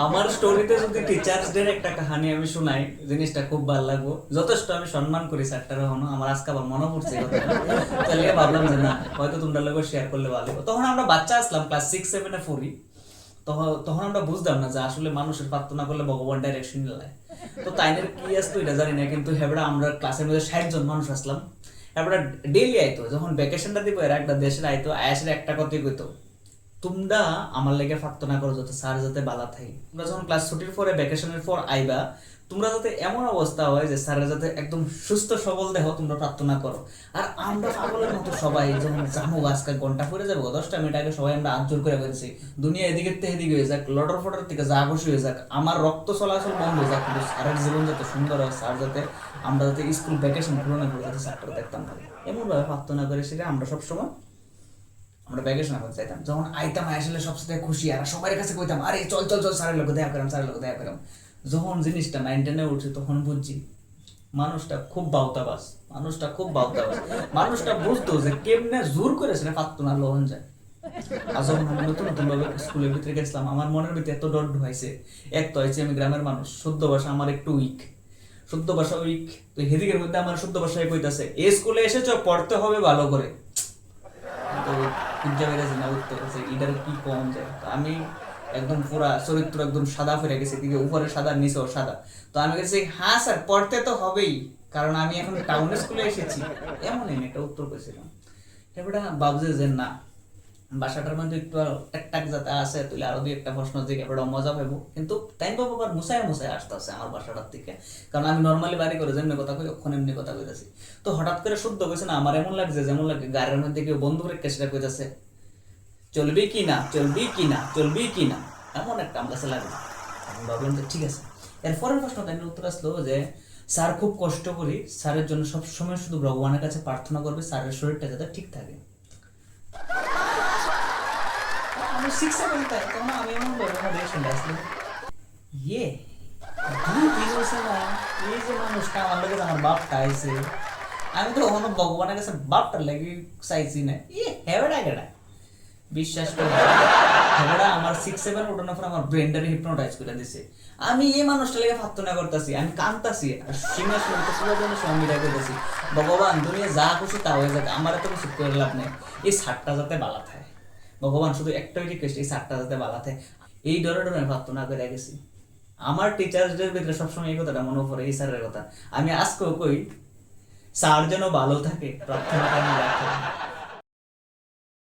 আমার স্টোরিতে যদি টিচার্স ডের একটা কাহিনী আমি শোনাই, জিনিসটা খুব ভালো লাগবো। যথেষ্ট আমি সম্মান করি স্যারটার, হনো আমার আজকে আবার মনে পড়ছে কথাটা। তাহলে ভাবলাম যে না, হয়তো তোমরা লোক শেয়ার করলে ভালো হবে। তখন আমরা বাচ্চা আসলাম, ক্লাস 6-7 পড়ি। তখন তখন আমরা বুঝতাম না যে আসলে মানুষের প্রার্থনা করলে ভগবান ডাইরেকশন দেয়। তো তাইনের কি আসতো এটা জানি না, কিন্তু হেবড়া আমরা ক্লাসের মধ্যে 60 জন মানুষ আসলাম। হেবড়া ডেইলি আইতো, যখন ভ্যাকেশনটা দিব এরা একটা দেশের আইতো, আয়াসের একটা কথাই কইতো, তোমরা আমার লেগে প্রার্থনা করো যাতে স্যার যাতে বালা থাকে। তোমরা যখন ক্লাস ছুটির পরে ভ্যাকেশনের পর আইবা, তোমরা যাতে এমন অবস্থা হয় যে স্যারের যাতে একদম সুস্থ সবল দেহ, তোমরা প্রার্থনা করো। আর আমরা পাগলের মতো সবাই যখন জামু আজকাল ঘন্টা পরে যাবো, 10টা মিনিট আগে সবাই আমরা আঞ্চল করে ফেলছি, দুনিয়া এদিকে থেকে এদিকে হয়ে যাক, লটর ফটর থেকে যা খুশি হয়ে যাক, আমার রক্ত চলাচল বন্ধ হয়ে যাক, কিন্তু স্যারের জীবন যাতে সুন্দর হয়, স্যার যাতে আমরা যাতে স্কুল ভ্যাকেশন পুরো না করে যাতে স্যারটা দেখতাম পারি, এমনভাবে প্রার্থনা করে সেটা আমরা সবসময় আমরা ভ্যাকেশন করতে চাইতাম। যখন আইতাম আসলে সবসাথে খুশি, আর সবার কাছে কইতাম আরে চল চল চল স্যারের লোক দেখা করাম, স্যারের লোক দেখা করাম। যখন জিনিসটা 9-10 উঠছে তখন বুঝছি মানুষটা খুব বাউতাবাস, মানুষটা খুব বাউতাবাস। মানুষটা বুঝতো যে কেমনে জোর করে সেটা পারতো না লোহন যায়। আর যখন আমি নতুন নতুন ভাবে স্কুলের ভিতরে গেছিলাম, আমার মনের ভিতরে এত ডর ঢুকাইছে। এক তো হয়েছে আমি গ্রামের মানুষ, শুদ্ধ ভাষা আমার একটু উইক, শুদ্ধ ভাষা উইক। তো হেদিকের মধ্যে আমার শুদ্ধ ভাষায় কইতাছে এই স্কুলে এসেছো পড়তে হবে ভালো করে। তো খুঁজা বেড়েছে না উঠতে গেছে, এটার কি কম যায়। তো আমি একদম পুরা চরিত্র একদম সাদা ফিরে গেছে, দিকে উপরে সাদা নিচেও সাদা। তো আমি গেছি হ্যাঁ স্যার পড়তে তো হবেই, কারণ আমি এখন টাউন স্কুলে এসেছি, এমনই একটা উত্তর করেছিলাম। এবারে ভাবছে যে না, বাসাটার মধ্যে একটু একটা যাতে আছে, তুই আরো দুই একটা প্রশ্ন দিকে এবার মজা পাবো। কিন্তু তাই বাবা আবার মুসায় মুসায় আসতে আছে আমার বাসাটার থেকে, কারণ আমি নর্মালি বাড়ি করে যেমনি কথা কই ওখানে এমনি কথা কইতাছি। তো হঠাৎ করে শুদ্ধ কইছে না, আমার এমন লাগছে যেমন লাগে গাড়ির মধ্যে কেউ বন্ধু রেখে সেটা কইতাছে চলবি কি না, চলবি কি না, চলবি কি না, এমন একটা আমার কাছে লাগে। আমি ভাবলাম যে ঠিক আছে। এর পরের প্রশ্ন তাই উত্তর আসলো যে স্যার খুব কষ্ট করি, স্যারের জন্য সব সময় শুধু ভগবানের কাছে প্রার্থনা করবে স্যারের শরীরটা যাতে ঠিক থাকে। আমি 6-7 তাই তখন আমি এমন বলবো রিয়েকশন আসলো ইয়ে 2-3 বছর না, এই যে মানুষটা আমার লোকের আমার বাপটা আইছে, আমি তো কখনো ভগবানের কাছে বাপটার লাগি চাইছি না। ইয়ে হেবেড়া গেড়া বিশ্বাস করে, হেবেড়া আমার 6-7 উঠানোর পর আমার ব্রেনটারে হিপনোটাইজ করে দিছে। আমি এই মানুষটা লেগে প্রার্থনা করতেছি, আমি কাঁদতাছি, আর সিংহাসন জন্য স্বামীরা করতেছি ভগবান দুনিয়া যা খুশি তা হয়ে যাক, আমার এত কিছু করে লাভ নেই, এই সারটা যাতে বালা থাকে। ভগবান শুধু একটাই রিকোয়েস্ট, এই সারটা যাতে বালা থাকে। এই ডরে ডরে প্রার্থনা করে গেছি। আমার টিচার্সদের ভিতরে সবসময় এই কথাটা মনে পড়ে, এই স্যারের কথা। আমি আজকেও কই স্যার যেন ভালো থাকে, প্রার্থনা করে রাখে।